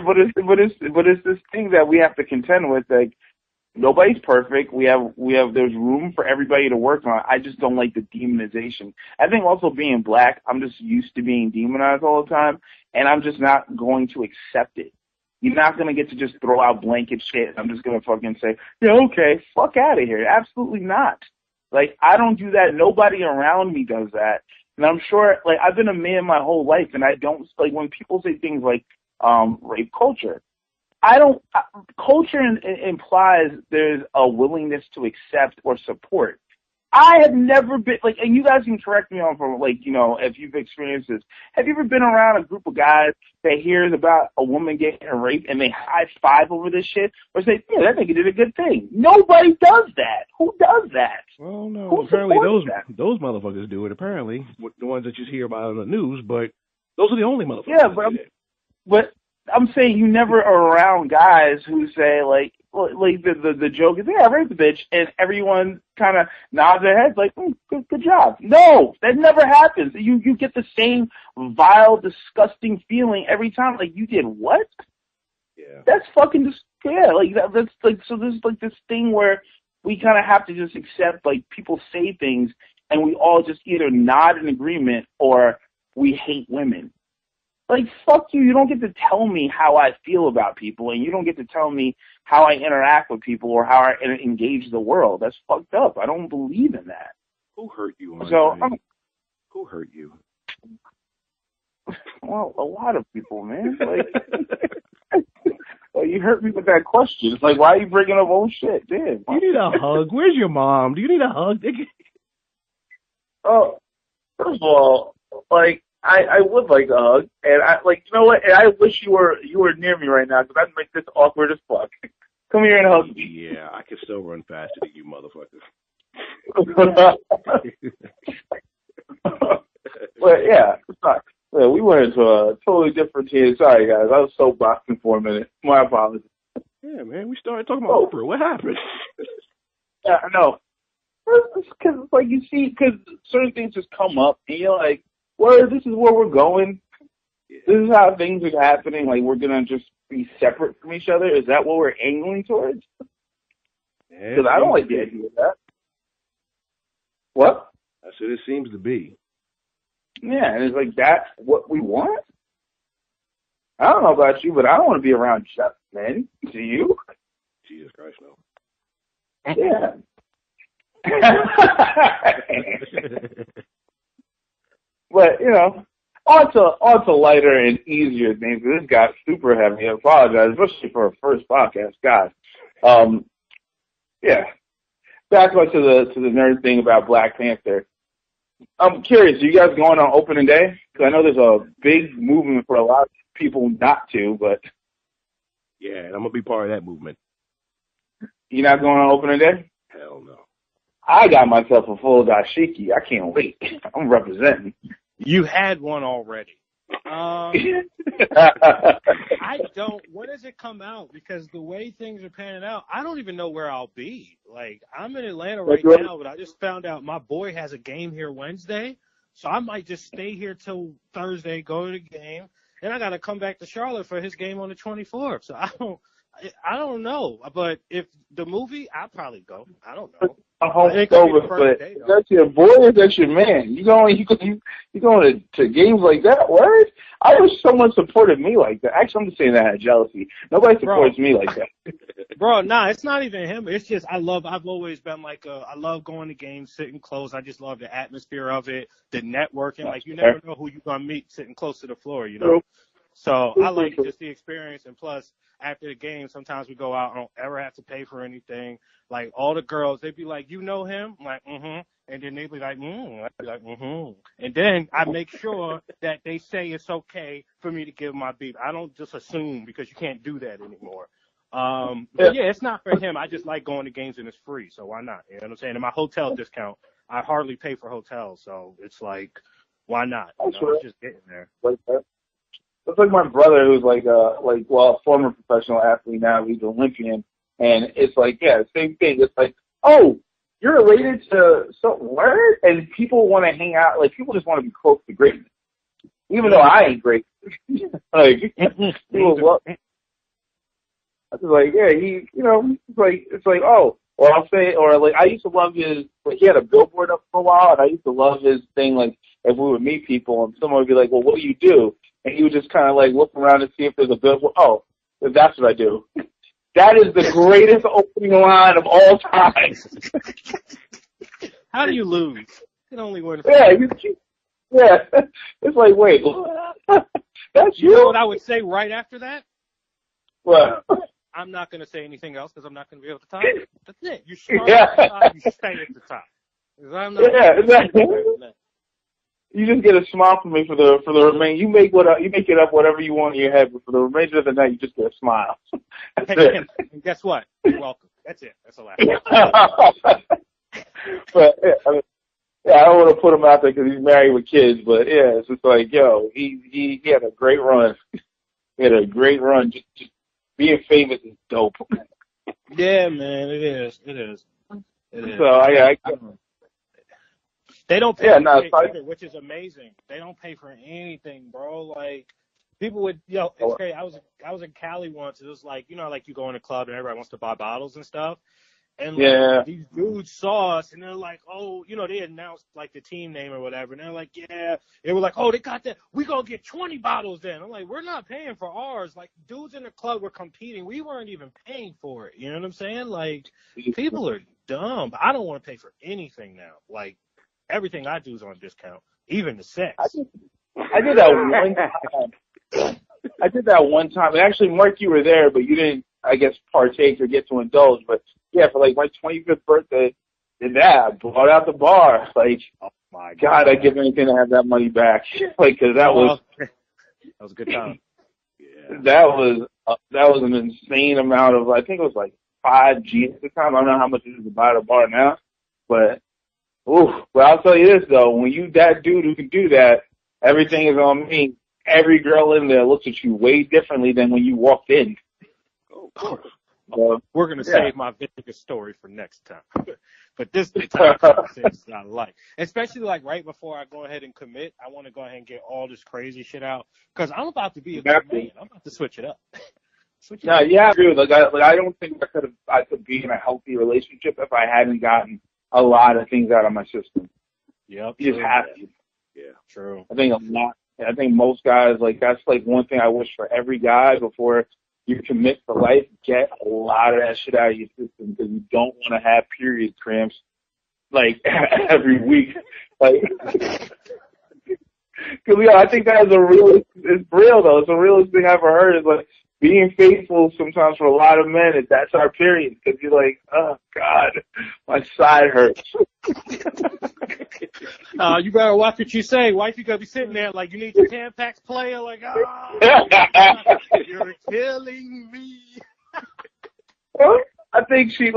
it's this thing that we have to contend with. Like, nobody's perfect. There's room for everybody to work on. I just don't like the demonization. I think also being black, I'm just used to being demonized all the time, and I'm just not going to accept it. You're not going to get to just throw out blanket shit. I'm just going to fucking say, yeah, okay, fuck out of here. Absolutely not. Like, I don't do that. Nobody around me does that. And I'm sure, like, I've been a man my whole life, and I don't, like, when people say things like rape culture, culture implies there's a willingness to accept or support. I have never been, like, and you guys can correct me on from, like, you know, if you've experienced this. Have you ever been around a group of guys that hears about a woman getting raped and they high five over this shit? Or say, yeah, that nigga did a good thing. Nobody does that. Who does that? Well, no, apparently those motherfuckers do it, apparently. The ones that you hear about on the news, but those are the only motherfuckers. Yeah, but I'm saying you never are around guys who say, like the joke is, yeah, I raped the bitch, and everyone kind of nods their heads like, good job. No, that never happens. You get the same vile, disgusting feeling every time. Like, you did what? Yeah. That's fucking like that's like, so there's like this thing where we kind of have to just accept, like, people say things and we all just either nod in agreement or we hate women. Like, fuck you. You don't get to tell me how I feel about people, and you don't get to tell me how I interact with people or how I engage the world. That's fucked up. I don't believe in that. Who hurt you, Andre? So, who hurt you? Well, a lot of people, man. Like, well, you hurt me with that question. It's like, why are you bringing up old shit? Damn. You need a hug. Where's your mom? Do you need a hug? Oh, first of all, like, I would like a hug, and I, like, you know what? And I wish you were near me right now, because I'd make this awkward as fuck. Come here and hug me. Yeah, I can still run faster than you motherfuckers. But yeah, yeah, we went into a totally different team. Sorry, guys, I was so boxing for a minute. My apologies. Yeah, man, we started talking about Oprah. What happened? Yeah, I know. Because, like, you see, because certain things just come up, and you're like, well, this is where we're going. Yeah. This is how things are happening. Like, we're going to just be separate from each other. Is that what we're angling towards? Because I don't like the idea of that. What? I said it seems to be. Yeah, and it's like, that's what we want? I don't know about you, but I don't want to be around just men. Do you? Jesus Christ, no. Yeah. But, you know, on to lighter and easier things. This got super heavy. I apologize, especially for a first podcast, guys. Yeah. Back on to the nerd thing about Black Panther. I'm curious, are you guys going on opening day? Because I know there's a big movement for a lot of people not to, but... Yeah, and I'm going to be part of that movement. You're not going on opening day? Hell no. I got myself a full dashiki. I can't wait. I'm representing. You had one already. I don't. When does it come out? Because the way things are panning out, I don't even know where I'll be. Like, I'm in Atlanta right now, but I just found out my boy has a game here Wednesday, so I might just stay here till Thursday, go to the game, and I got to come back to Charlotte for his game on the 24th. So I don't know. But if the movie, I'll probably go. I don't know. But that's your boy or that's your man? You going to games like that? Word? I wish someone supported me like that. Actually, I'm just saying that out of jealousy. Nobody supports me like that. Bro, nah, it's not even him. It's just I've always been like I love going to games, sitting close. I just love the atmosphere of it, the networking. Like, you never know who you're gonna meet sitting close to the floor, you know. So I like just the experience, and plus after the game, sometimes we go out. I don't ever have to pay for anything. Like, all the girls, they'd be like, "You know him?" I'm like, "Mm-hmm." And then they'd be like, I'd be like, "Mm-hmm." And then I make sure that they say it's okay for me to give my beat. I don't just assume, because you can't do that anymore. But yeah, it's not for him. I just like going to games and it's free, so why not? You know what I'm saying? And my hotel discount, I hardly pay for hotels, so it's like, why not? You know, it's just getting there. It's like my brother, who's a former professional athlete now. He's an Olympian, and it's like, yeah, same thing. It's like, oh, you're related to word, and people want to hang out. Like, people just want to be close to greatness, even though I ain't great. Like, people love. I was like, yeah, it's like, oh, or I'll say, or like, I used to love his. Like, he had a billboard up for a while, and I used to love his thing. Like, if we would meet people, and someone would be like, well, what do you do? And he would just kind of like look around and see if there's a billboard. Oh, that's what I do. That is the greatest opening line of all time. How do you lose? You can only win. Yeah. It's like, wait, that's you. You know what I would say right after that? What? I'm not going to say anything else because I'm not going to be able to top it. That's it. You're smart at the top. You stay at the top. I'm not exactly. You just get a smile from me for the remainder. You make it up whatever you want in your head, but for the remainder of the night, you just get a smile. That's it. And guess what? You're welcome. That's it. That's the last. But I don't want to put him out there because he's married with kids. But yeah, it's just like, yo, he had a great run. He had a great run. Just being famous is dope. Yeah, man, it is. It is. So I they don't pay for either, which is amazing. They don't pay for anything, bro. Like people would, it's crazy. I was in Cali once. It was like, like you go in a club and everybody wants to buy bottles and stuff. And like, these dudes saw us and they're like, oh, they announced like the team name or whatever. And they're like, yeah. They were like, oh, they got that. We gonna get 20 bottles then. I'm like, we're not paying for ours. Like dudes in the club were competing. We weren't even paying for it. You know what I'm saying? Like people are dumb. I don't want to pay for anything now. Like everything I do is on discount, even the sex. I did that one time. I did that one time. And actually, Mark, you were there, but you didn't, I guess, partake or get to indulge. But yeah, for like my 25th birthday, did that. I brought out the bar. Like, oh my God, I'd give anything to have that money back. Like, cause that was a good time. Yeah. That was an insane amount of, I think it was like 5 G's at the time. I don't know how much it is to buy at a bar now, but I'll tell you this though, when you that dude who can do that, everything is on me. Every girl in there looks at you way differently than when you walked in. We're going to save my Vegas story for next time. But this is the conversation I like. Especially like right before I go ahead and commit, I want to go ahead and get all this crazy shit out. Because I'm about to be a good man. I'm about to switch it up. Yeah, dude. I don't think I could be in a healthy relationship if I hadn't gotten a lot of things out of my system. Yep. You just have to. Yeah, true. I think most guys, like, that's like one thing I wish for every guy before you commit to life, get a lot of that shit out of your system because you don't want to have period cramps like every week. Like, cause I think that is it's real though. It's the realest thing I've ever heard is like being faithful sometimes for a lot of men, that's our period. Cause you're like, oh God, my side hurts. You better watch what you say. Wife, you gotta be sitting there like you need your Tampax player, like, oh, you're killing me. I think she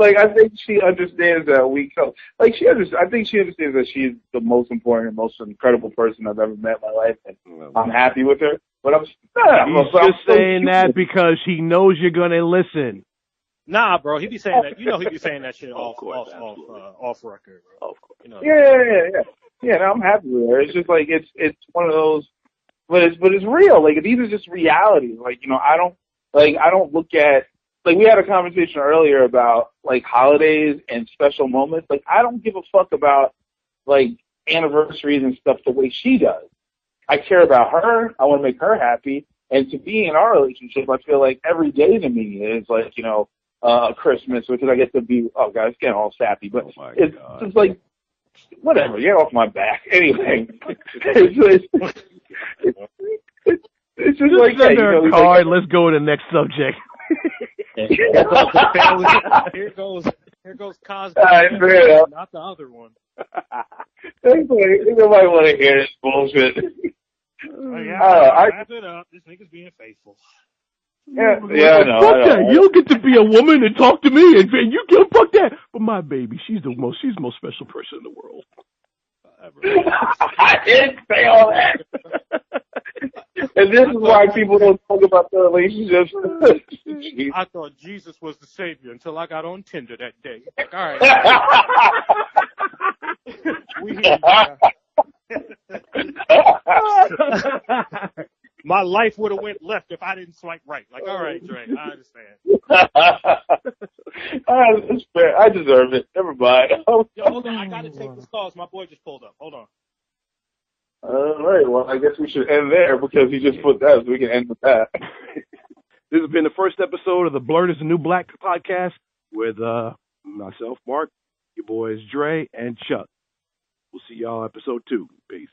understands that we come. Like I think she understands that she's the most important, most incredible person I've ever met in my life, and I'm happy with her. But I'm just saying that because he knows you're gonna listen. Nah, bro, he be saying that. He be saying that shit off record, bro. Of course. Yeah. No, I'm happy with her. It's just like it's one of those, but it's real. Like these are just realities. Like I don't look at, like we had a conversation earlier about like holidays and special moments. Like I don't give a fuck about like anniversaries and stuff the way she does. I care about her. I want to make her happy. And to be in our relationship, I feel like every day to me is like Christmas, because I get to be, oh God, it's getting all sappy, but it's just like, whatever, get off my back. Anyway, it's just like, a card. Let's go to the next subject. Here goes Cosby, not the other one. Nobody want to hear this bullshit. Wrap it up. This nigga's being faithful. Yeah, no. Fuck that. You don't get to be a woman and talk to me, and you get fuck that. But my baby, she's the most special person in the world. I didn't say all that. And this is why people don't talk about their relationships. I thought Jesus was the savior until I got on Tinder that day. Like, all right. We here, my life would have went left if I didn't swipe right. Like, all right, Dre, I understand. That's fair. I deserve it. Never mind. Yo, hold on. I got to take this call. My boy just pulled up. Hold on. All right. Well, I guess we should end there because he just put that, so we can end with that. This has been the first episode of the Blerd is the New Black podcast with myself, Mark, your boys Dre, and Chuck. We'll see y'all episode 2. Peace.